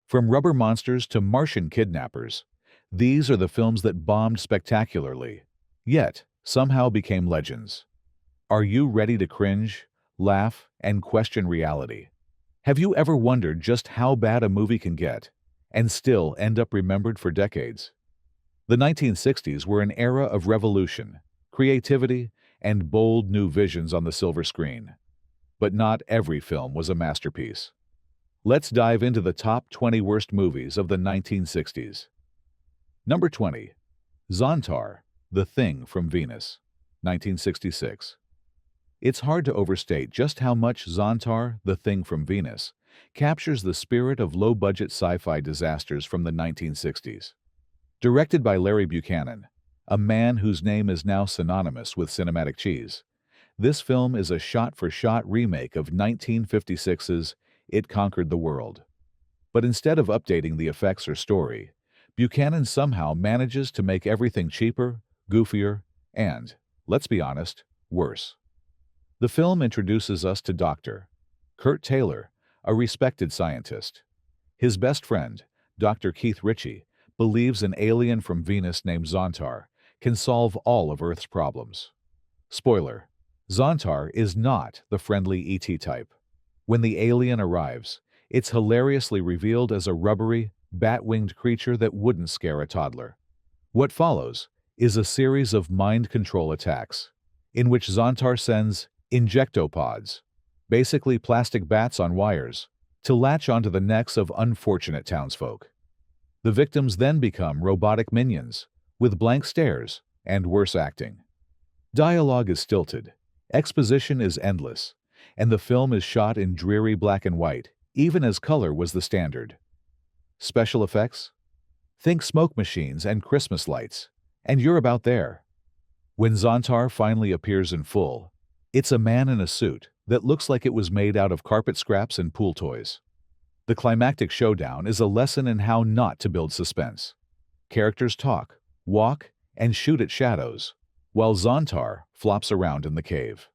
From rubber monsters to Martian kidnappers, these are the films that bombed spectacularly, yet somehow became legends. Are you ready to cringe, laugh, and question reality? Have you ever wondered just how bad a movie can get and still end up remembered for decades? The 1960s were an era of revolution, creativity, and bold new visions on the silver screen. But not every film was a masterpiece. Let's dive into the top 20 worst movies of the 1960s. Number 20. Zontar, The Thing from Venus, 1966. It's hard to overstate just how much Zontar, The Thing from Venus, captures the spirit of low-budget sci-fi disasters from the 1960s. Directed by Larry Buchanan, a man whose name is now synonymous with cinematic cheese, this film is a shot-for-shot remake of 1956's It Conquered the World. But instead of updating the effects or story, Buchanan somehow manages to make everything cheaper, goofier, and, let's be honest, worse. The film introduces us to Dr. Kurt Taylor, a respected scientist. His best friend, Dr. Keith Ritchie, believes an alien from Venus named Zontar can solve all of Earth's problems. Spoiler: Zontar is not the friendly ET type. When the alien arrives, it's hilariously revealed as a rubbery, bat-winged creature that wouldn't scare a toddler. What follows is a series of mind control attacks, in which Zontar sends injectopods, basically plastic bats on wires, to latch onto the necks of unfortunate townsfolk. The victims then become robotic minions, with blank stares and worse acting. Dialogue is stilted, exposition is endless, and the film is shot in dreary black and white, even as color was the standard. Special effects? Think smoke machines and Christmas lights, and you're about there. When Zontar finally appears in full, it's a man in a suit that looks like it was made out of carpet scraps and pool toys. The climactic showdown is a lesson in how not to build suspense. Characters talk, walk, and shoot at shadows, while Zontar flops around in the cave.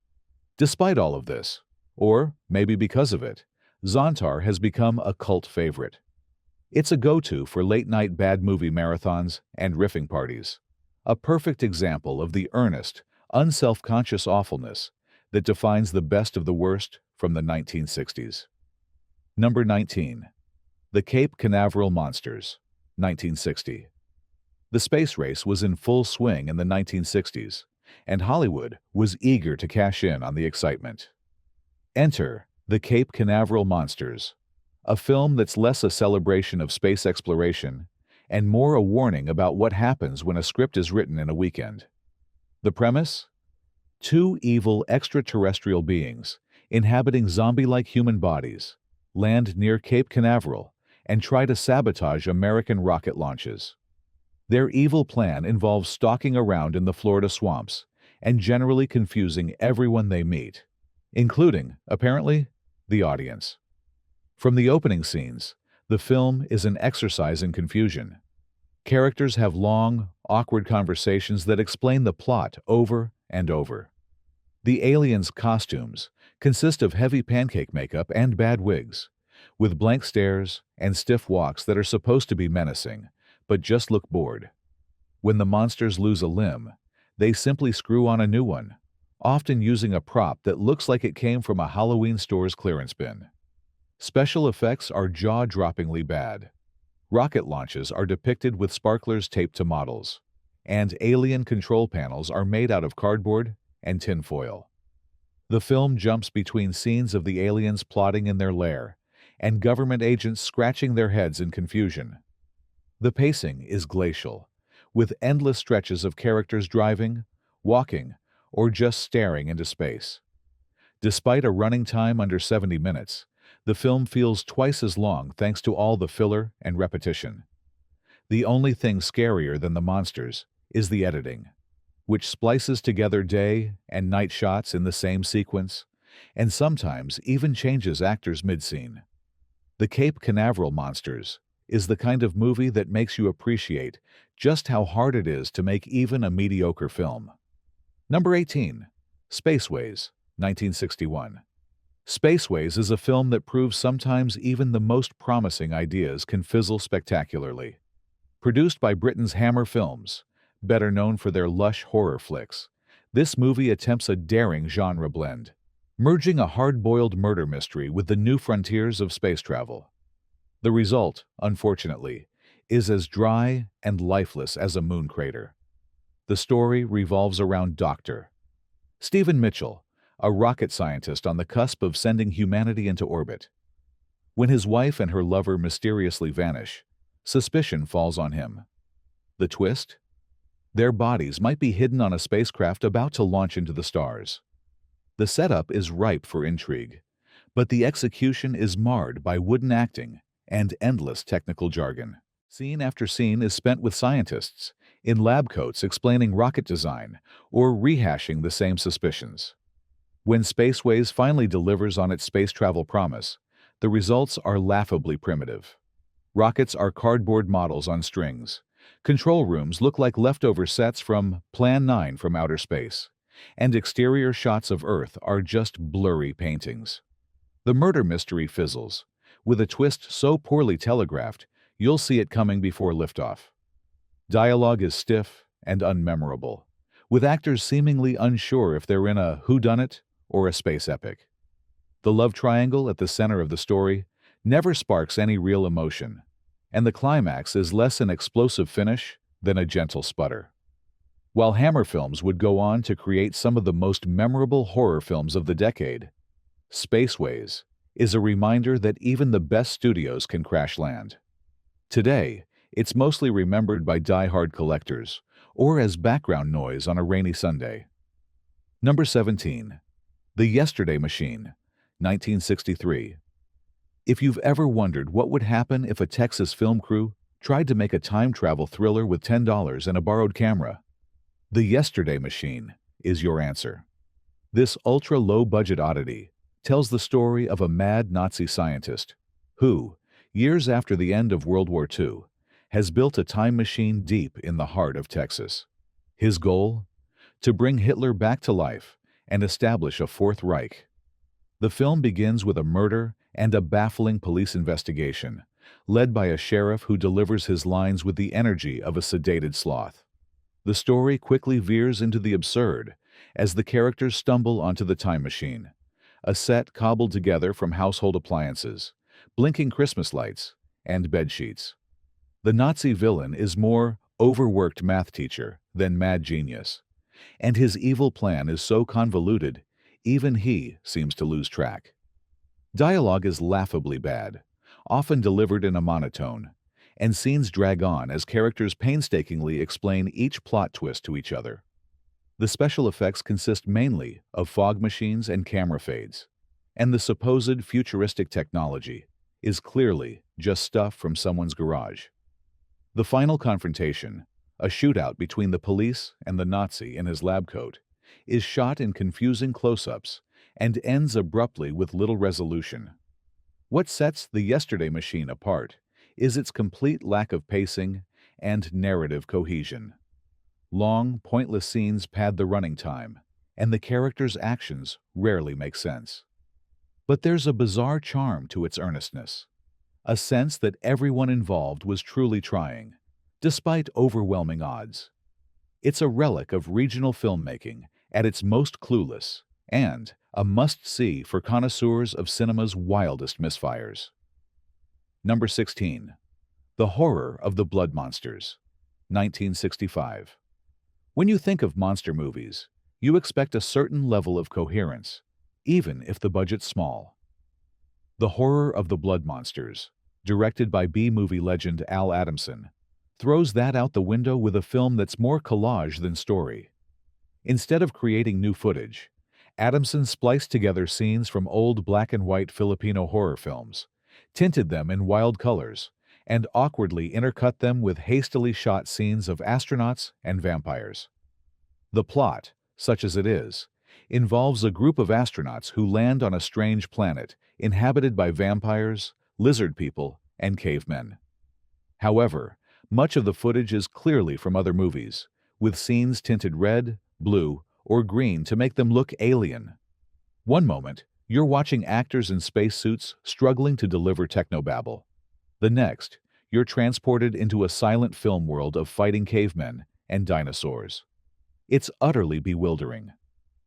Despite all of this, or maybe because of it, Zontar has become a cult favorite. It's a go-to for late-night bad movie marathons and riffing parties, a perfect example of the earnest, unself-conscious awfulness that defines the best of the worst from the 1960s. Number 19. The Cape Canaveral Monsters, 1960. The space race was in full swing in the 1960s, and Hollywood was eager to cash in on the excitement. Enter The Cape Canaveral Monsters, a film that's less a celebration of space exploration and more a warning about what happens when a script is written in a weekend. The premise? Two evil extraterrestrial beings, inhabiting zombie-like human bodies, land near Cape Canaveral and try to sabotage American rocket launches. Their evil plan involves stalking around in the Florida swamps and generally confusing everyone they meet, including, apparently, the audience. From the opening scenes, the film is an exercise in confusion. Characters have long, awkward conversations that explain the plot over and over. The aliens' costumes consist of heavy pancake makeup and bad wigs, with blank stares and stiff walks that are supposed to be menacing, but just look bored. When the monsters lose a limb, they simply screw on a new one, often using a prop that looks like it came from a Halloween store's clearance bin. Special effects are jaw-droppingly bad. Rocket launches are depicted with sparklers taped to models, and alien control panels are made out of cardboard and tinfoil. The film jumps between scenes of the aliens plotting in their lair and government agents scratching their heads in confusion. The pacing is glacial, with endless stretches of characters driving, walking, or just staring into space. Despite a running time under 70 minutes, the film feels twice as long thanks to all the filler and repetition. The only thing scarier than the monsters is the editing, which splices together day and night shots in the same sequence, and sometimes even changes actors mid-scene. The Cape Canaveral Monsters is the kind of movie that makes you appreciate just how hard it is to make even a mediocre film. Number 18. Spaceways, 1961. Spaceways is a film that proves sometimes even the most promising ideas can fizzle spectacularly. Produced by Britain's Hammer Films, better known for their lush horror flicks, this movie attempts a daring genre blend, merging a hard-boiled murder mystery with the new frontiers of space travel. The result, unfortunately, is as dry and lifeless as a moon crater. The story revolves around Dr. Stephen Mitchell, a rocket scientist on the cusp of sending humanity into orbit. When his wife and her lover mysteriously vanish, suspicion falls on him. The twist? Their bodies might be hidden on a spacecraft about to launch into the stars. The setup is ripe for intrigue, but the execution is marred by wooden acting and endless technical jargon. Scene after scene is spent with scientists in lab coats explaining rocket design or rehashing the same suspicions. When Spaceways finally delivers on its space travel promise, the results are laughably primitive. Rockets are cardboard models on strings. Control rooms look like leftover sets from Plan 9 from outer space, and exterior shots of Earth are just blurry paintings. The murder mystery fizzles, with a twist so poorly telegraphed you'll see it coming before liftoff. Dialogue is stiff and unmemorable, with actors seemingly unsure if they're in a whodunit or a space epic. The love triangle at the center of the story never sparks any real emotion, and the climax is less an explosive finish than a gentle sputter. While Hammer Films would go on to create some of the most memorable horror films of the decade, Spaceways is a reminder that even the best studios can crash land. Today, it's mostly remembered by die-hard collectors or as background noise on a rainy Sunday. Number 17. The Yesterday Machine, 1963. If you've ever wondered what would happen if a Texas film crew tried to make a time travel thriller with $10 and a borrowed camera, The Yesterday Machine is your answer. This ultra-low-budget oddity tells the story of a mad Nazi scientist who, years after the end of World War II, has built a time machine deep in the heart of Texas. His goal? To bring Hitler back to life and establish a Fourth Reich. The film begins with a murder and a baffling police investigation, led by a sheriff who delivers his lines with the energy of a sedated sloth. The story quickly veers into the absurd as the characters stumble onto the time machine, a set cobbled together from household appliances, blinking Christmas lights, and bedsheets. The Nazi villain is more overworked math teacher than mad genius, and his evil plan is so convoluted, even he seems to lose track. Dialogue is laughably bad, often delivered in a monotone, and scenes drag on as characters painstakingly explain each plot twist to each other. The special effects consist mainly of fog machines and camera fades, and the supposed futuristic technology is clearly just stuff from someone's garage. The final confrontation, a shootout between the police and the Nazi in his lab coat, is shot in confusing close-ups and ends abruptly with little resolution. What sets The Yesterday Machine apart is its complete lack of pacing and narrative cohesion. Long, pointless scenes pad the running time, and the characters' actions rarely make sense. But there's a bizarre charm to its earnestness, a sense that everyone involved was truly trying, despite overwhelming odds. It's a relic of regional filmmaking at its most clueless, and a must-see for connoisseurs of cinema's wildest misfires. Number 16. The Horror of the Blood Monsters, 1965. When you think of monster movies, you expect a certain level of coherence, even if the budget's small. The Horror of the Blood Monsters, directed by B-movie legend Al Adamson, throws that out the window with a film that's more collage than story. Instead of creating new footage, Adamson spliced together scenes from old black-and-white Filipino horror films, tinted them in wild colors, and awkwardly intercut them with hastily shot scenes of astronauts and vampires. The plot, such as it is, involves a group of astronauts who land on a strange planet inhabited by vampires, lizard people, and cavemen. However, much of the footage is clearly from other movies, with scenes tinted red, blue, or green to make them look alien. One moment, you're watching actors in spacesuits struggling to deliver technobabble. The next, you're transported into a silent film world of fighting cavemen and dinosaurs. It's utterly bewildering.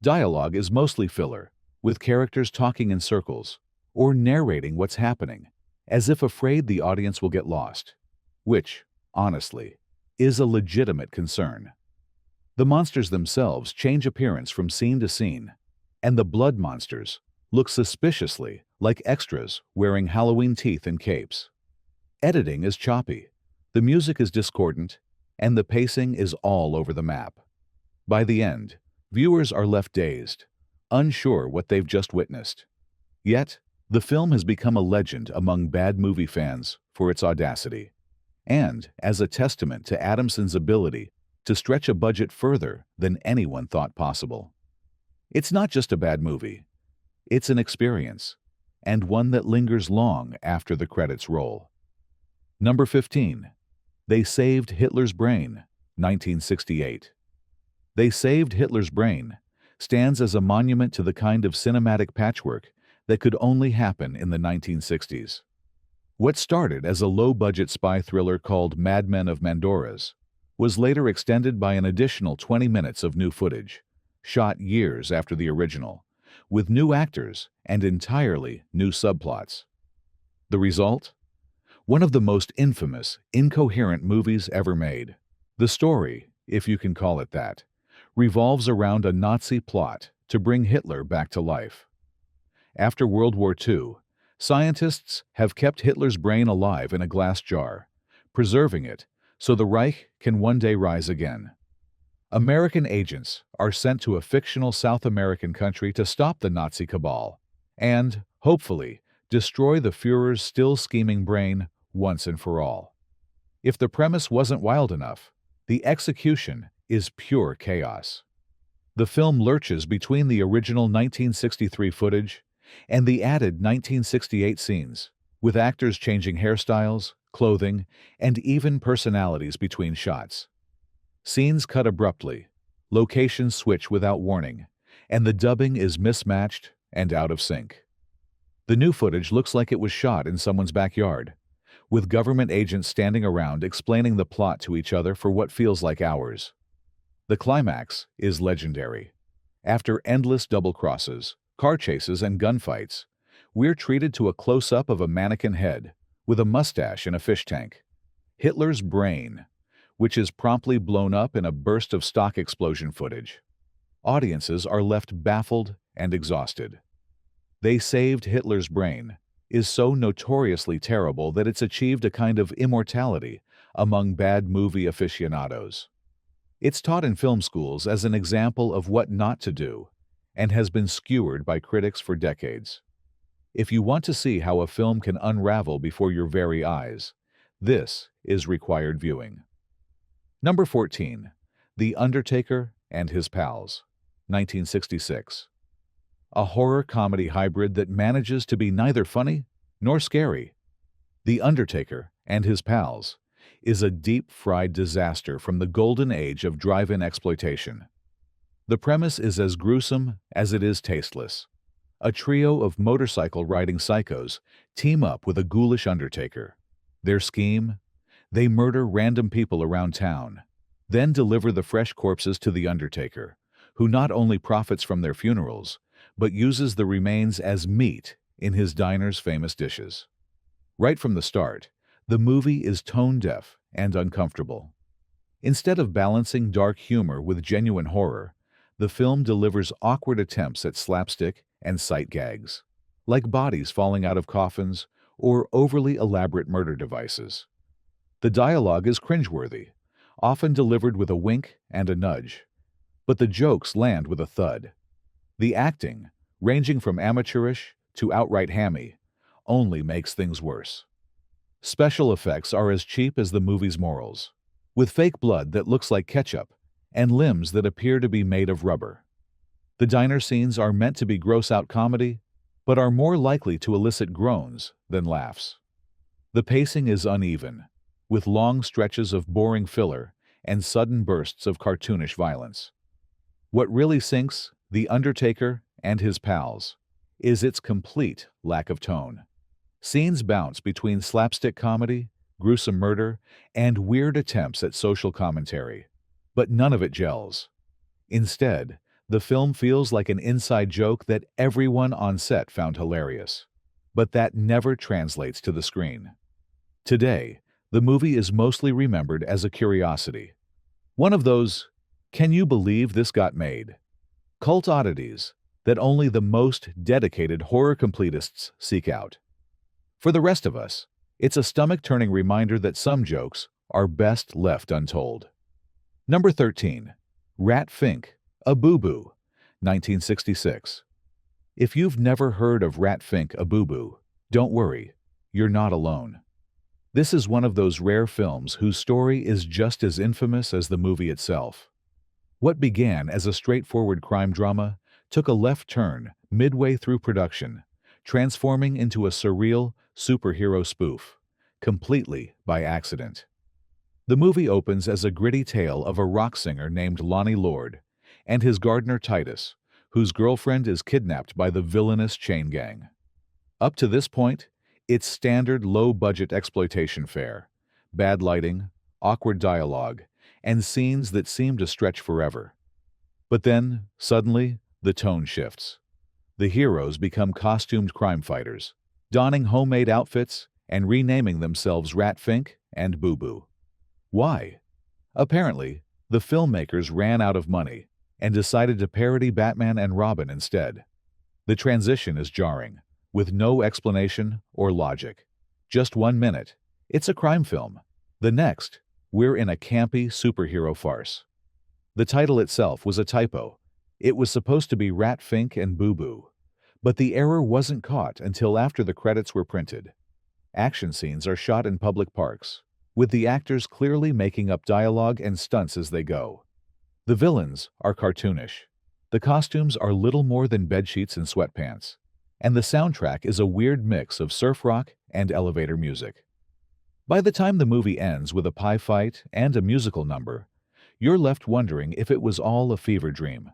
Dialogue is mostly filler, with characters talking in circles or narrating what's happening, as if afraid the audience will get lost, which, honestly, is a legitimate concern. The monsters themselves change appearance from scene to scene, and the blood monsters look suspiciously like extras wearing Halloween teeth and capes. Editing is choppy, the music is discordant, and the pacing is all over the map. By the end, viewers are left dazed, unsure what they've just witnessed. Yet, the film has become a legend among bad movie fans for its audacity, and as a testament to Adamson's ability to stretch a budget further than anyone thought possible. It's not just a bad movie. It's an experience, and one that lingers long after the credits roll. Number 15. They Saved Hitler's Brain, 1968. They Saved Hitler's Brain stands as a monument to the kind of cinematic patchwork that could only happen in the 1960s. What started as a low-budget spy thriller called Mad Men of Mandoras was later extended by an additional 20 minutes of new footage, shot years after the original, with new actors and entirely new subplots. The result? One of the most infamous, incoherent movies ever made. The story, if you can call it that, revolves around a Nazi plot to bring Hitler back to life. After World War II, scientists have kept Hitler's brain alive in a glass jar, preserving it so the Reich can one day rise again. American agents are sent to a fictional South American country to stop the Nazi cabal and, hopefully, destroy the Führer's still scheming brain once and for all. If the premise wasn't wild enough, the execution is pure chaos. The film lurches between the original 1963 footage and the added 1968 scenes, with actors changing hairstyles, clothing, and even personalities between shots. Scenes cut abruptly, locations switch without warning, and the dubbing is mismatched and out of sync. The new footage looks like it was shot in someone's backyard, with government agents standing around explaining the plot to each other for what feels like hours. The climax is legendary. After endless double crosses, car chases, and gunfights, we're treated to a close-up of a mannequin head with a mustache in a fish tank. Hitler's brain, which is promptly blown up in a burst of stock explosion footage. Audiences are left baffled and exhausted. They Saved Hitler's Brain is so notoriously terrible that it's achieved a kind of immortality among bad movie aficionados. It's taught in film schools as an example of what not to do, and has been skewered by critics for decades. If you want to see how a film can unravel before your very eyes, this is required viewing. Number 14. The Undertaker and His Pals, 1966. A horror-comedy hybrid that manages to be neither funny nor scary. The Undertaker and His Pals is a deep-fried disaster from the golden age of drive-in exploitation. The premise is as gruesome as it is tasteless. A trio of motorcycle-riding psychos team up with a ghoulish Undertaker. Their scheme? They murder random people around town, then deliver the fresh corpses to the Undertaker, who not only profits from their funerals, but uses the remains as meat in his diner's famous dishes. Right from the start, the movie is tone-deaf and uncomfortable. Instead of balancing dark humor with genuine horror, the film delivers awkward attempts at slapstick and sight gags, like bodies falling out of coffins or overly elaborate murder devices. The dialogue is cringeworthy, often delivered with a wink and a nudge, but the jokes land with a thud. The acting, ranging from amateurish to outright hammy, only makes things worse. Special effects are as cheap as the movie's morals, with fake blood that looks like ketchup and limbs that appear to be made of rubber. The diner scenes are meant to be gross-out comedy, but are more likely to elicit groans than laughs. The pacing is uneven, with long stretches of boring filler and sudden bursts of cartoonish violence. What really sinks The Undertaker and His Pals is its complete lack of tone. Scenes bounce between slapstick comedy, gruesome murder, and weird attempts at social commentary. But none of it gels. Instead, the film feels like an inside joke that everyone on set found hilarious. But that never translates to the screen. Today, the movie is mostly remembered as a curiosity. One of those, "Can you believe this got made?" cult oddities that only the most dedicated horror completists seek out. For the rest of us, it's a stomach-turning reminder that some jokes are best left untold. Number 13. Ratfink A Boo Boo, 1966. If you've never heard of Ratfink A Boo Boo, don't worry, you're not alone. This is one of those rare films whose story is just as infamous as the movie itself. What began as a straightforward crime drama took a left turn midway through production, transforming into a surreal superhero spoof, completely by accident. The movie opens as a gritty tale of a rock singer named Lonnie Lord and his gardener Titus, whose girlfriend is kidnapped by the villainous chain gang. Up to this point, it's standard low-budget exploitation fare, bad lighting, awkward dialogue, and scenes that seem to stretch forever. But then, suddenly, the tone shifts. The heroes become costumed crime fighters, donning homemade outfits and renaming themselves Ratfink and Boo Boo. Why? Apparently, the filmmakers ran out of money and decided to parody Batman and Robin instead. The transition is jarring, with no explanation or logic. Just 1 minute, it's a crime film. The next, we're in a campy superhero farce. The title itself was a typo. It was supposed to be Ratfink and Boo Boo, but the error wasn't caught until after the credits were printed. Action scenes are shot in public parks, with the actors clearly making up dialogue and stunts as they go. The villains are cartoonish. The costumes are little more than bedsheets and sweatpants, and the soundtrack is a weird mix of surf rock and elevator music. By the time the movie ends with a pie fight and a musical number, you're left wondering if it was all a fever dream.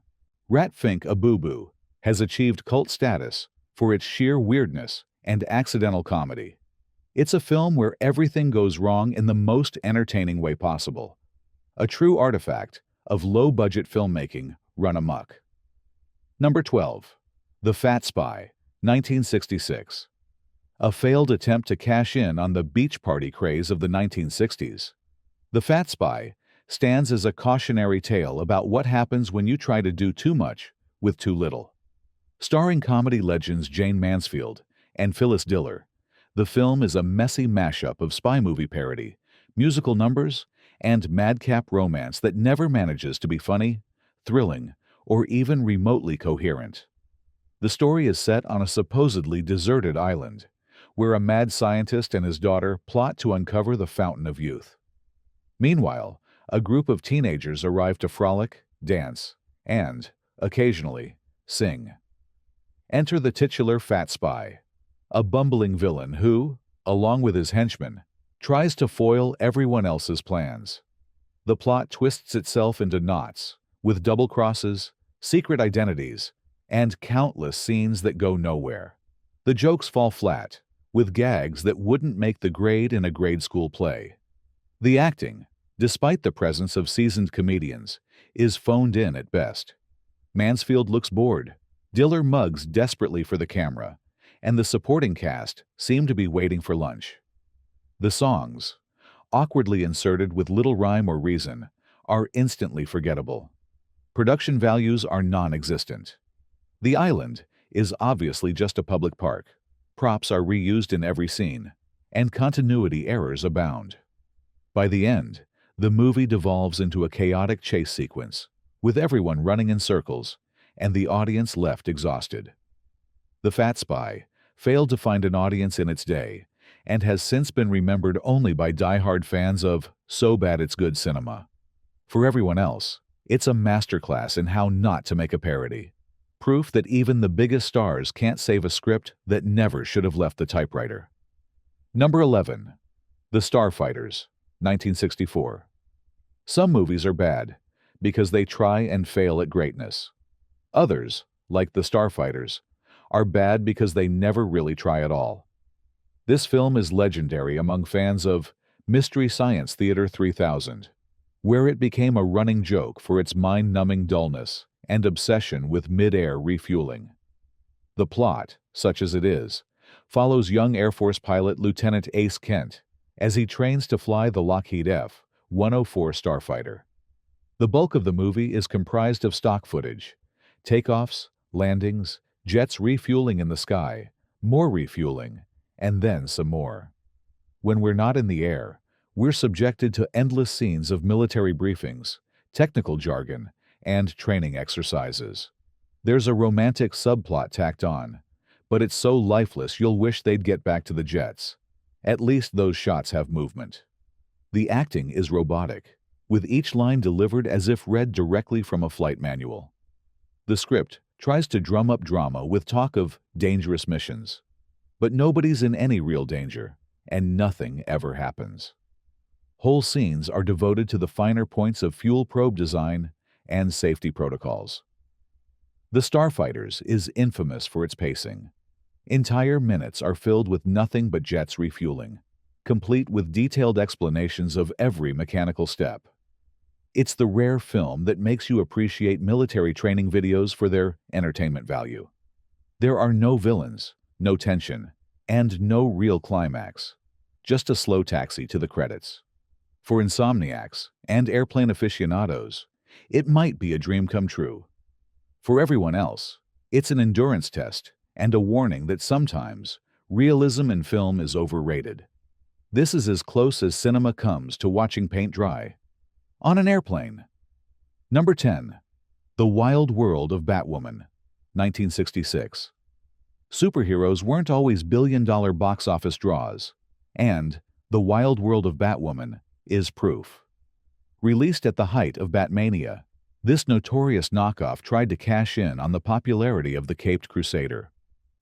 Ratfink A Boo Boo has achieved cult status for its sheer weirdness and accidental comedy. It's a film where everything goes wrong in the most entertaining way possible. A true artifact of low-budget filmmaking run amok. Number 12. The Fat Spy, 1966. A failed attempt to cash in on the beach party craze of the 1960s. The Fat Spy stands as a cautionary tale about what happens when you try to do too much with too little. Starring comedy legends Jane Mansfield and Phyllis Diller, the film is a messy mashup of spy movie parody, musical numbers, and madcap romance that never manages to be funny, thrilling, or even remotely coherent. The story is set on a supposedly deserted island, where a mad scientist and his daughter plot to uncover the fountain of youth. Meanwhile, a group of teenagers arrive to frolic, dance, and, occasionally, sing. Enter the titular Fat Spy, a bumbling villain who, along with his henchmen, tries to foil everyone else's plans. The plot twists itself into knots, with double crosses, secret identities, and countless scenes that go nowhere. The jokes fall flat, with gags that wouldn't make the grade in a grade school play. The acting, despite the presence of seasoned comedians, is phoned in at best. Mansfield looks bored, Diller mugs desperately for the camera, and the supporting cast seem to be waiting for lunch. The songs, awkwardly inserted with little rhyme or reason, are instantly forgettable. Production values are non-existent. The island is obviously just a public park. Props are reused in every scene, and continuity errors abound. By the end, the movie devolves into a chaotic chase sequence, with everyone running in circles and the audience left exhausted. The Fat Spy failed to find an audience in its day and has since been remembered only by die-hard fans of so bad it's good cinema. For everyone else, it's a masterclass in how not to make a parody. Proof that even the biggest stars can't save a script that never should have left the typewriter. Number 11. The Starf Fighters, 1964. Some movies are bad because they try and fail at greatness. Others, like the Starf Fighters, are bad because they never really try at all. This film is legendary among fans of Mystery Science Theater 3000, where it became a running joke for its mind-numbing dullness and obsession with mid-air refueling. The plot, such as it is, follows young Air Force pilot Lieutenant Ace Kent as he trains to fly the Lockheed F-104 Starfighter. The bulk of the movie is comprised of stock footage, takeoffs, landings, jets refueling in the sky, more refueling, and then some more. When we're not in the air, we're subjected to endless scenes of military briefings, technical jargon, and training exercises. There's a romantic subplot tacked on, but it's so lifeless you'll wish they'd get back to the jets. At least those shots have movement. The acting is robotic, with each line delivered as if read directly from a flight manual. The script tries to drum up drama with talk of dangerous missions, but nobody's in any real danger, and nothing ever happens. Whole scenes are devoted to the finer points of fuel probe design and safety protocols. The Starfighters is infamous for its pacing. Entire minutes are filled with nothing but jets refueling, complete with detailed explanations of every mechanical step. It's the rare film that makes you appreciate military training videos for their entertainment value. There are no villains, no tension, and no real climax, just a slow taxi to the credits. For insomniacs and airplane aficionados, it might be a dream come true. For everyone else, it's an endurance test and a warning that sometimes realism in film is overrated. This is as close as cinema comes to watching paint dry on an airplane. Number 10. The Wild World of Batwoman, 1966. Superheroes weren't always billion-dollar box office draws, and The Wild World of Batwoman is proof. Released at the height of Batmania, this notorious knockoff tried to cash in on the popularity of the Caped Crusader,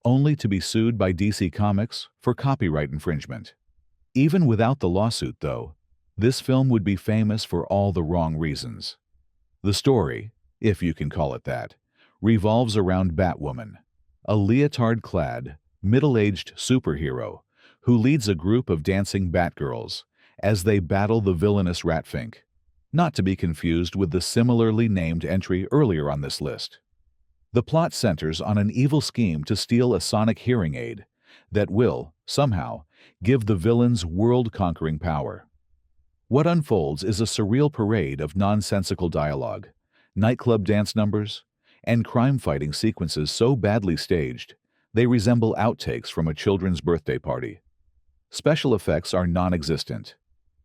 only to be sued by DC Comics for copyright infringement. Even without the lawsuit, though, this film would be famous for all the wrong reasons. The story, if you can call it that, revolves around Batwoman, a leotard-clad, middle-aged superhero who leads a group of dancing Batgirls as they battle the villainous Ratfink, not to be confused with the similarly named entry earlier on this list. The plot centers on an evil scheme to steal a sonic hearing aid that will, somehow, give the villains world-conquering power. What unfolds is a surreal parade of nonsensical dialogue, nightclub dance numbers, and crime-fighting sequences so badly staged they resemble outtakes from a children's birthday party. Special effects are non-existent.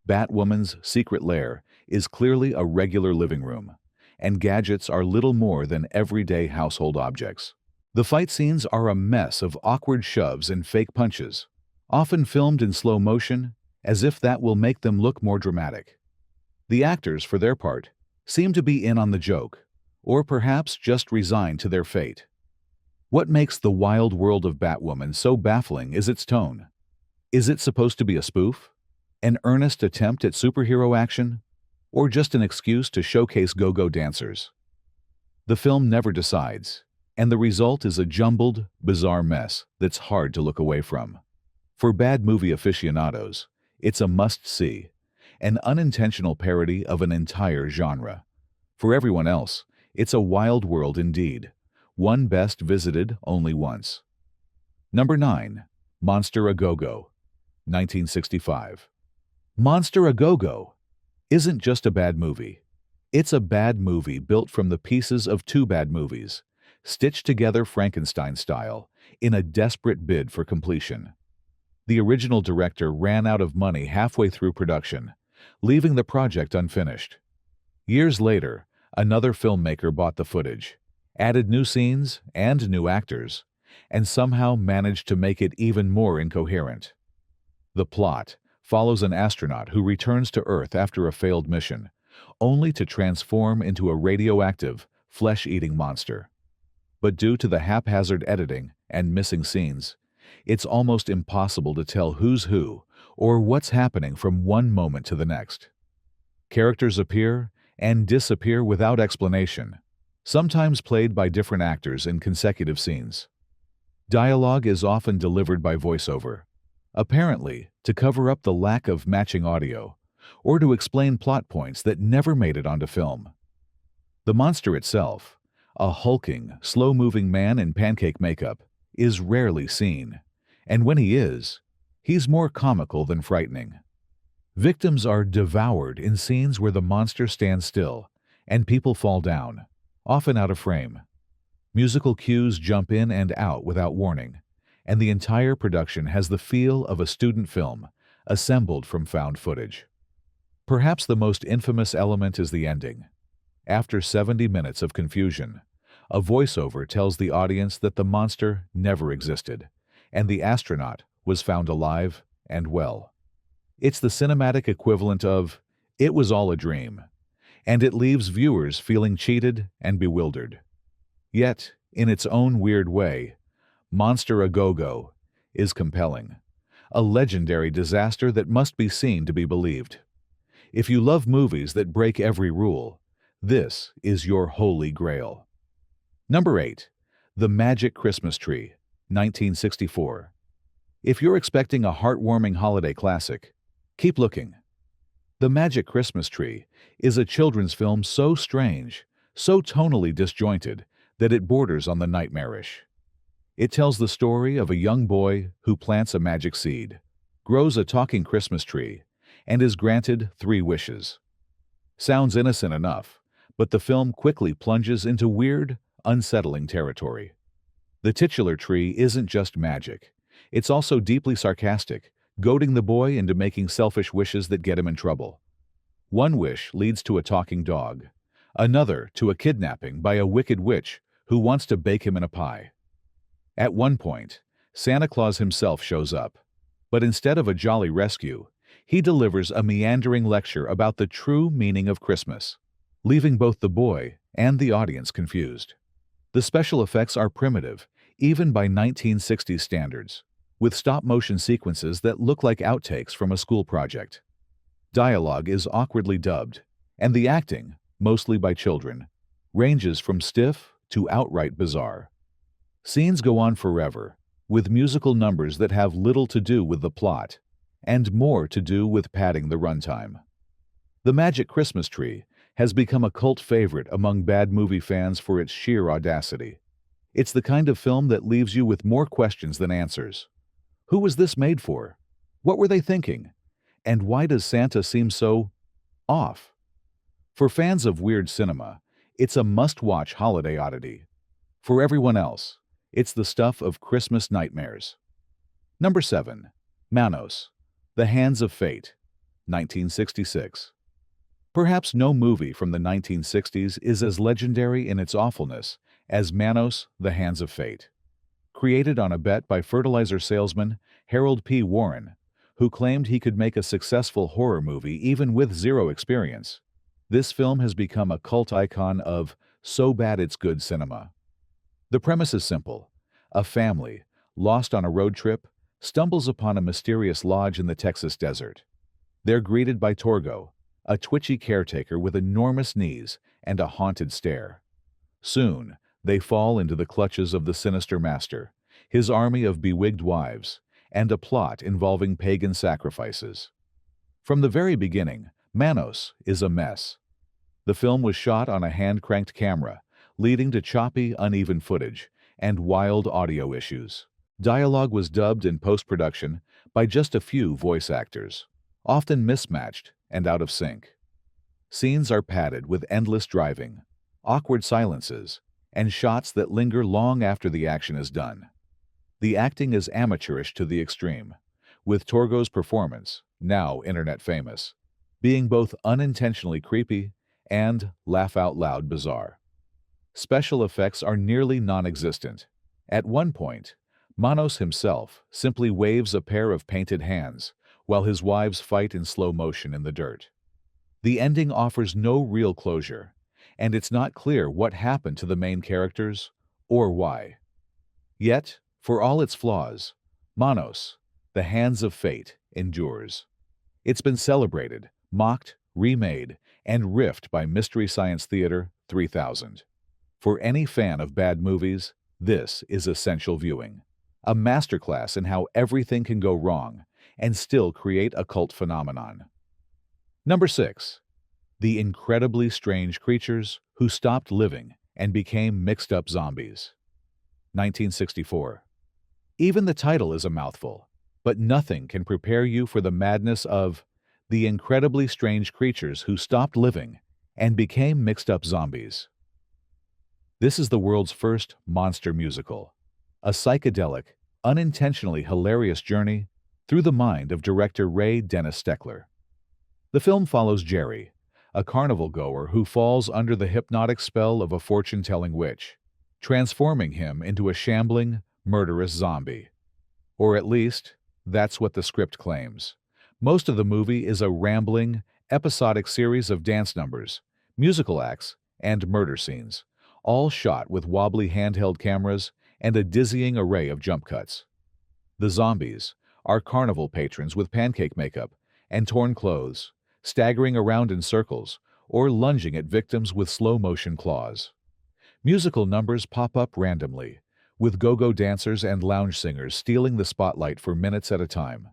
Batwoman's secret lair is clearly a regular living room, and gadgets are little more than everyday household objects. The fight scenes are a mess of awkward shoves and fake punches, often filmed in slow motion, as if that will make them look more dramatic. The actors, for their part, seem to be in on the joke, or perhaps just resigned to their fate. What makes The Wild World of Batwoman so baffling is its tone. Is it supposed to be a spoof? An earnest attempt at superhero action? Or just an excuse to showcase go-go dancers? The film never decides, and the result is a jumbled, bizarre mess that's hard to look away from. For bad movie aficionados, it's a must-see, an unintentional parody of an entire genre. For everyone else, it's a wild world indeed, one best visited only once. Number 9. Monster Agogo, 1965. Monster Agogo isn't just a bad movie. It's a bad movie built from the pieces of two bad movies, stitched together Frankenstein style, in a desperate bid for completion. The original director ran out of money halfway through production, leaving the project unfinished. Years later, another filmmaker bought the footage, added new scenes and new actors, and somehow managed to make it even more incoherent. The plot follows an astronaut who returns to Earth after a failed mission, only to transform into a radioactive, flesh-eating monster. But due to the haphazard editing and missing scenes, it's almost impossible to tell who's who or what's happening from one moment to the next. Characters appear and disappear without explanation, sometimes played by different actors in consecutive scenes. Dialogue is often delivered by voiceover, apparently to cover up the lack of matching audio, or to explain plot points that never made it onto film. The monster itself, a hulking, slow-moving man in pancake makeup, is rarely seen, and when he is, he's more comical than frightening. Victims are devoured in scenes where the monster stands still and people fall down, often out of frame. Musical cues jump in and out without warning, and the entire production has the feel of a student film assembled from found footage. Perhaps the most infamous element is the ending. After 70 minutes of confusion, a voiceover tells the audience that the monster never existed, and the astronaut was found alive and well. It's the cinematic equivalent of, "It was all a dream," and it leaves viewers feeling cheated and bewildered. Yet, in its own weird way, Monster Agogo is compelling, a legendary disaster that must be seen to be believed. If you love movies that break every rule, this is your holy grail. Number 8. The Magic Christmas Tree, 1964. If you're expecting a heartwarming holiday classic, keep looking. The Magic Christmas Tree is a children's film so strange, so tonally disjointed, that it borders on the nightmarish. It tells the story of a young boy who plants a magic seed, grows a talking Christmas tree, and is granted 3 wishes. Sounds innocent enough, but the film quickly plunges into weird, unsettling territory. The titular tree isn't just magic. It's also deeply sarcastic, goading the boy into making selfish wishes that get him in trouble. One wish leads to a talking dog, another to a kidnapping by a wicked witch who wants to bake him in a pie. At one point, Santa Claus himself shows up, but instead of a jolly rescue, he delivers a meandering lecture about the true meaning of Christmas, leaving both the boy and the audience confused. The special effects are primitive, even by 1960s standards, with stop-motion sequences that look like outtakes from a school project. Dialogue is awkwardly dubbed, and the acting, mostly by children, ranges from stiff to outright bizarre. Scenes go on forever, with musical numbers that have little to do with the plot, and more to do with padding the runtime. The Magic Christmas Tree has become a cult favorite among bad movie fans for its sheer audacity. It's the kind of film that leaves you with more questions than answers. Who was this made for? What were they thinking? And why does Santa seem so off? For fans of weird cinema, it's a must-watch holiday oddity. For everyone else, it's the stuff of Christmas nightmares. Number 7. Manos, The Hands of Fate, 1966. Perhaps no movie from the 1960s is as legendary in its awfulness as Manos, The Hands of Fate. Created on a bet by fertilizer salesman Harold P. Warren, who claimed he could make a successful horror movie even with zero experience, this film has become a cult icon of so bad it's good cinema. The premise is simple. A family, lost on a road trip, stumbles upon a mysterious lodge in the Texas desert. They're greeted by Torgo, a twitchy caretaker with enormous knees and a haunted stare. Soon, they fall into the clutches of the sinister master, his army of bewigged wives, and a plot involving pagan sacrifices. From the very beginning, Manos is a mess. The film was shot on a hand-cranked camera, leading to choppy, uneven footage and wild audio issues. Dialogue was dubbed in post-production by just a few voice actors, often mismatched and out of sync. Scenes are padded with endless driving, awkward silences, and shots that linger long after the action is done. The acting is amateurish to the extreme, with Torgo's performance, now internet famous, being both unintentionally creepy and laugh-out-loud bizarre. Special effects are nearly non-existent. At one point, Manos himself simply waves a pair of painted hands while his wives fight in slow motion in the dirt. The ending offers no real closure, and it's not clear what happened to the main characters or why. Yet, for all its flaws, Manos, The Hands of Fate, endures. It's been celebrated, mocked, remade, and riffed by Mystery Science Theater 3000. For any fan of bad movies, this is essential viewing. a masterclass in how everything can go wrong and still create a cult phenomenon. Number 6. The Incredibly Strange Creatures Who Stopped Living and Became Mixed-Up Zombies. 1964. Even the title is a mouthful, but nothing can prepare you for the madness of The Incredibly Strange Creatures Who Stopped Living and Became Mixed-Up Zombies. This is the world's first monster musical, a psychedelic, unintentionally hilarious journey through the mind of director Ray Dennis Steckler. The film follows Jerry, a carnival goer who falls under the hypnotic spell of a fortune-telling witch, transforming him into a shambling, murderous zombie. Or at least, that's what the script claims. Most of the movie is a rambling, episodic series of dance numbers, musical acts, and murder scenes, all shot with wobbly handheld cameras and a dizzying array of jump cuts. The zombies are carnival patrons with pancake makeup and torn clothes, staggering around in circles or lunging at victims with slow-motion claws. Musical numbers pop up randomly, with go-go dancers and lounge singers stealing the spotlight for minutes at a time.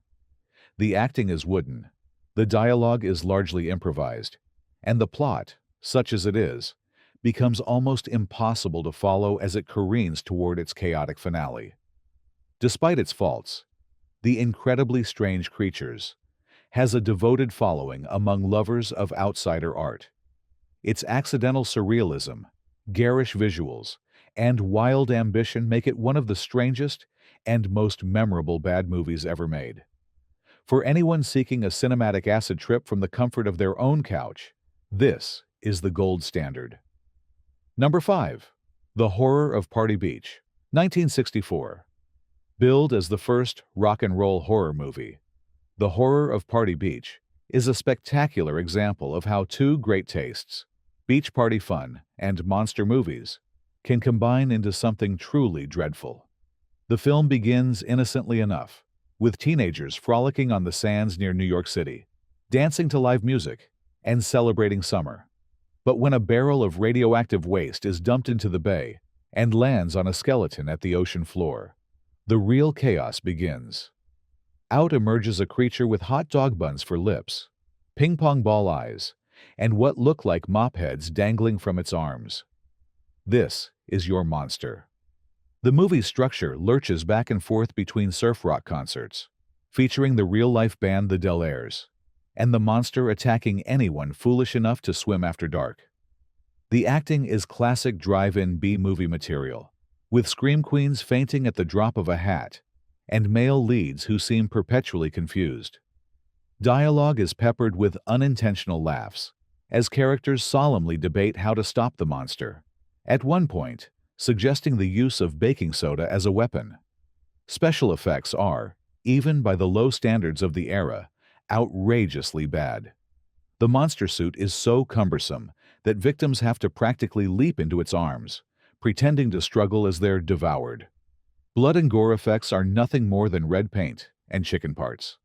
The acting is wooden, the dialogue is largely improvised, and the plot, such as it is, becomes almost impossible to follow as it careens toward its chaotic finale. Despite its faults, The Incredibly Strange Creatures has a devoted following among lovers of outsider art. Its accidental surrealism, garish visuals, and wild ambition make it one of the strangest and most memorable bad movies ever made. For anyone seeking a cinematic acid trip from the comfort of their own couch, this is the gold standard. Number 5. The Horror of Party Beach, 1964. Billed as the first rock and roll horror movie, The Horror of Party Beach is a spectacular example of how two great tastes, beach party fun and monster movies, can combine into something truly dreadful. The film begins innocently enough, with teenagers frolicking on the sands near New York City, dancing to live music, and celebrating summer. But when a barrel of radioactive waste is dumped into the bay and lands on a skeleton at the ocean floor, the real chaos begins. Out emerges a creature with hot dog buns for lips, ping-pong ball eyes, and what look like mop heads dangling from its arms. This is your monster. The movie's structure lurches back and forth between surf rock concerts, featuring the real-life band the Delaires, and the monster attacking anyone foolish enough to swim after dark. The acting is classic drive-in B-movie material, with scream queens fainting at the drop of a hat, and male leads who seem perpetually confused. Dialogue is peppered with unintentional laughs, as characters solemnly debate how to stop the monster, at one point suggesting the use of baking soda as a weapon. Special effects are, even by the low standards of the era, outrageously bad. The monster suit is so cumbersome that victims have to practically leap into its arms, pretending to struggle as they're devoured. Blood and gore effects are nothing more than red paint and chicken parts.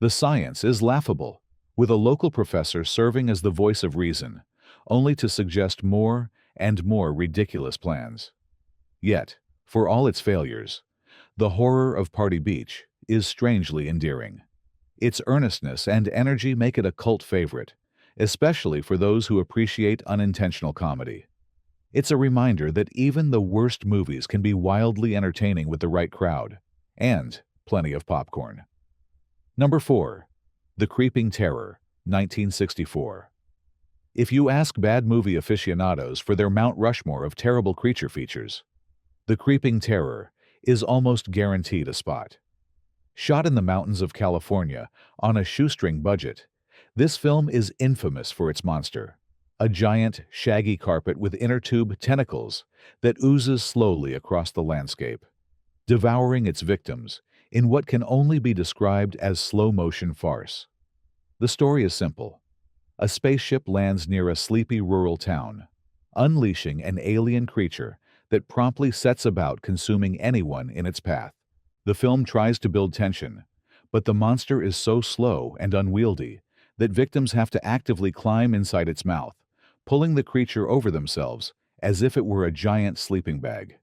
The science is laughable, with a local professor serving as the voice of reason, only to suggest more and more ridiculous plans. Yet, for all its failures, The Horror of Party Beach is strangely endearing. Its earnestness and energy make it a cult favorite, especially for those who appreciate unintentional comedy. It's a reminder that even the worst movies can be wildly entertaining with the right crowd, and plenty of popcorn. Number 4. The Creeping Terror, 1964. If you ask bad movie aficionados for their Mount Rushmore of terrible creature features, The Creeping Terror is almost guaranteed a spot. Shot in the mountains of California on a shoestring budget, this film is infamous for its monster, a giant, shaggy carpet with inner tube tentacles that oozes slowly across the landscape, devouring its victims in what can only be described as slow-motion farce. The story is simple. A spaceship lands near a sleepy rural town, unleashing an alien creature that promptly sets about consuming anyone in its path. The film tries to build tension, but the monster is so slow and unwieldy that victims have to actively climb inside its mouth, pulling the creature over themselves as if it were a giant sleeping bag.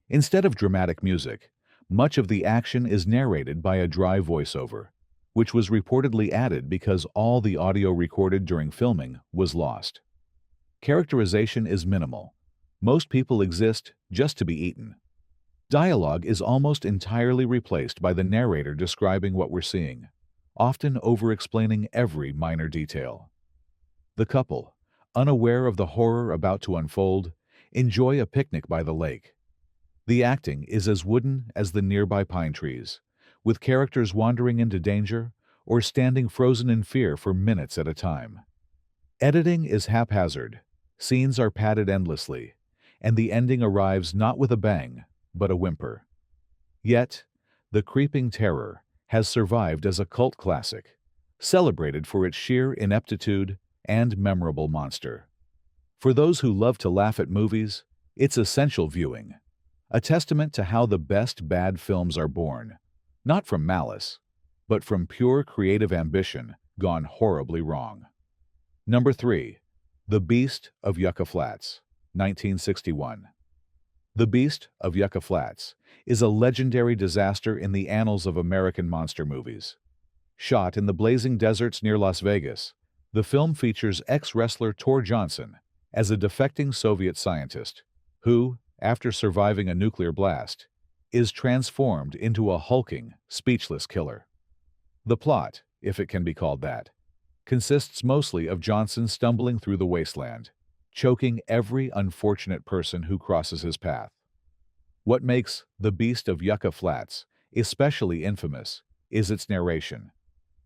Instead of dramatic music, Much of the action is narrated by a dry voiceover, which was reportedly added because all the audio recorded during filming was lost. Characterization is minimal. Most people exist just to be eaten. Dialogue is almost entirely replaced by the narrator describing what we're seeing, often over-explaining every minor detail. The couple, unaware of the horror about to unfold, enjoy a picnic by the lake. The acting is as wooden as the nearby pine trees, with characters wandering into danger or standing frozen in fear for minutes at a time. Editing is haphazard, scenes are padded endlessly, and the ending arrives not with a bang, but a whimper. Yet, The Creeping Terror has survived as a cult classic, celebrated for its sheer ineptitude and memorable monster. For those who love to laugh at movies, it's essential viewing, a testament to how the best bad films are born, not from malice, but from pure creative ambition gone horribly wrong. Number 3. The Beast of Yucca Flats, 1961. The Beast of Yucca Flats is a legendary disaster in the annals of American monster movies. Shot in the blazing deserts near Las Vegas, the film features ex-wrestler Tor Johnson as a defecting Soviet scientist who, after surviving a nuclear blast, is transformed into a hulking, speechless killer. The plot, if it can be called that, consists mostly of Johnson stumbling through the wasteland, choking every unfortunate person who crosses his path. What makes The Beast of Yucca Flats especially infamous is its narration.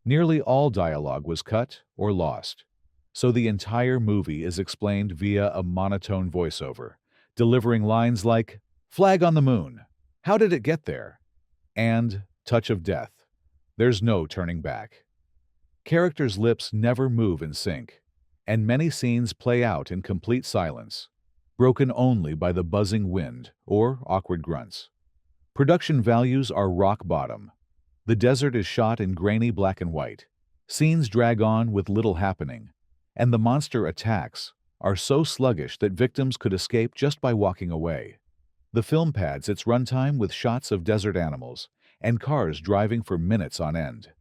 Nearly all dialogue was cut or lost, so the entire movie is explained via a monotone voiceover, delivering lines like, "Flag on the moon, how did it get there?" and "Touch of death, there's no turning back." Characters' lips never move in sync, and many scenes play out in complete silence, broken only by the buzzing wind or awkward grunts. Production values are rock bottom. The desert is shot in grainy black and white. Scenes drag on with little happening, and the monster attacks are so sluggish that victims could escape just by walking away. The film pads its runtime with shots of desert animals and cars driving for minutes on end.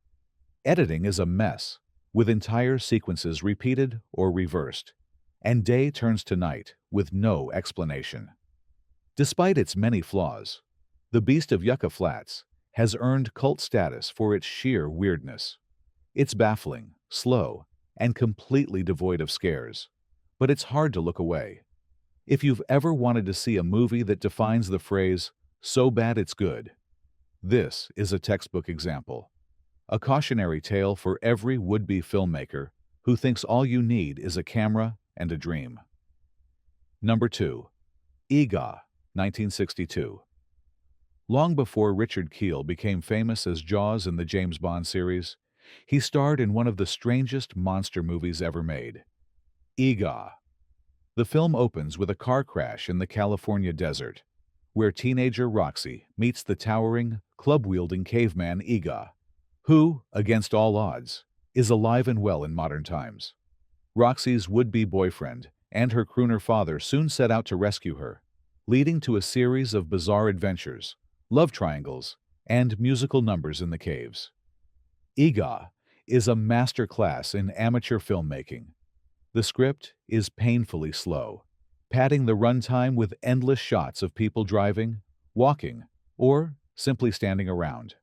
Editing is a mess, with entire sequences repeated or reversed, and day turns to night with no explanation. Despite its many flaws, The Beast of Yucca Flats has earned cult status for its sheer weirdness. It's baffling, slow, and completely devoid of scares, but it's hard to look away. If you've ever wanted to see a movie that defines the phrase, "so bad it's good," this is a textbook example. A cautionary tale for every would-be filmmaker who thinks all you need is a camera and a dream. Number 2. Ega, 1962. Long before Richard Kiel became famous as Jaws in the James Bond series, he starred in one of the strangest monster movies ever made, Ega. The film opens with a car crash in the California desert, where teenager Roxy meets the towering, club-wielding caveman Ega, who, against all odds, is alive and well in modern times. Roxy's would-be boyfriend and her crooner father soon set out to rescue her, leading to a series of bizarre adventures, love triangles, and musical numbers in the caves. Ega is a masterclass in amateur filmmaking. The script is painfully slow, padding the runtime with endless shots of people driving, walking, or simply standing around.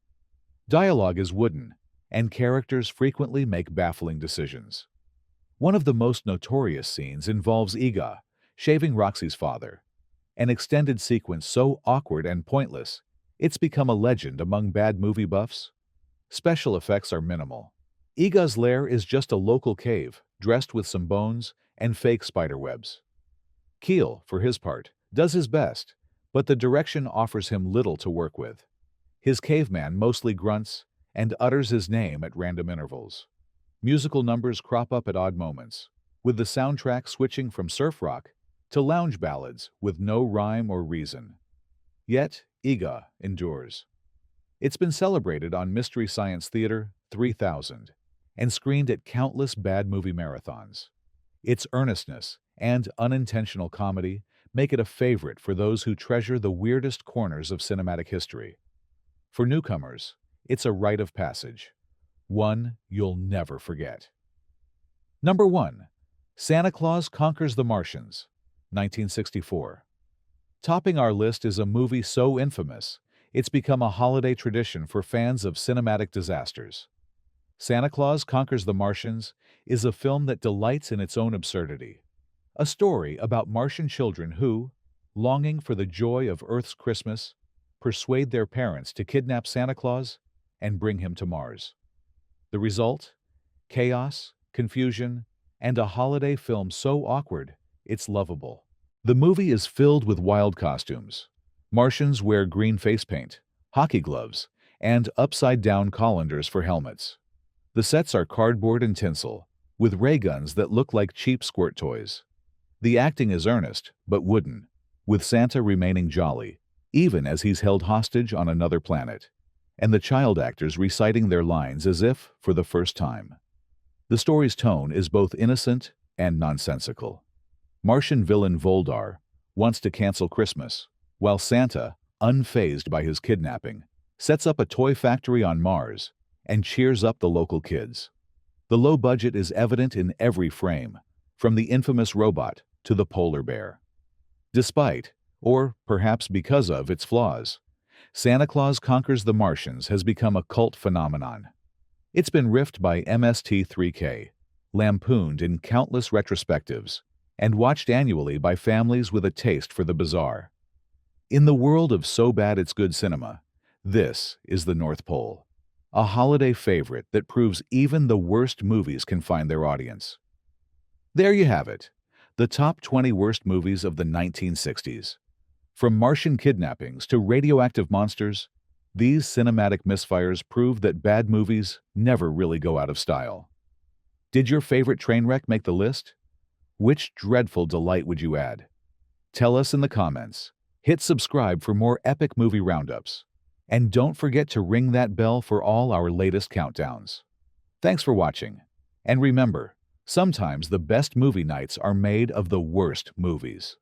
Dialogue is wooden, and characters frequently make baffling decisions. One of the most notorious scenes involves Ega shaving Roxy's father, an extended sequence so awkward and pointless, it's become a legend among bad movie buffs. Special effects are minimal. Ega's lair is just a local cave, dressed with some bones and fake spiderwebs. Keel, for his part, does his best, but the direction offers him little to work with. His caveman mostly grunts and utters his name at random intervals. Musical numbers crop up at odd moments, with the soundtrack switching from surf rock to lounge ballads with no rhyme or reason. Yet, Ega endures. It's been celebrated on Mystery Science Theater 3000 and screened at countless bad movie marathons. Its earnestness and unintentional comedy make it a favorite for those who treasure the weirdest corners of cinematic history. For newcomers, it's a rite of passage, one you'll never forget. Number 1. Santa Claus Conquers the Martians, 1964. Topping our list is a movie so infamous, it's become a holiday tradition for fans of cinematic disasters. Santa Claus Conquers the Martians is a film that delights in its own absurdity. A story about Martian children who, longing for the joy of Earth's Christmas, persuade their parents to kidnap Santa Claus and bring him to Mars. The result? Chaos, confusion, and a holiday film so awkward, it's lovable. The movie is filled with wild costumes. Martians wear green face paint, hockey gloves, and upside-down colanders for helmets. The sets are cardboard and tinsel, with ray guns that look like cheap squirt toys. The acting is earnest, but wooden, with Santa remaining jolly, even as he's held hostage on another planet, and the child actors reciting their lines as if for the first time. The story's tone is both innocent and nonsensical. Martian villain Voldar wants to cancel Christmas, while Santa, unfazed by his kidnapping, sets up a toy factory on Mars and cheers up the local kids. The low budget is evident in every frame, from the infamous robot to the polar bear. Despite, or perhaps because of, its flaws, Santa Claus Conquers the Martians has become a cult phenomenon. It's been riffed by MST3K, lampooned in countless retrospectives, and watched annually by families with a taste for the bizarre. In the world of so bad it's good cinema, this is the North Pole, a holiday favorite that proves even the worst movies can find their audience. There you have it, the top 20 worst movies of the 1960s. From Martian kidnappings to radioactive monsters, these cinematic misfires prove that bad movies never really go out of style. Did your favorite train wreck make the list? Which dreadful delight would you add? Tell us in the comments. Hit subscribe for more epic movie roundups. And don't forget to ring that bell for all our latest countdowns. Thanks for watching. And remember, sometimes the best movie nights are made of the worst movies.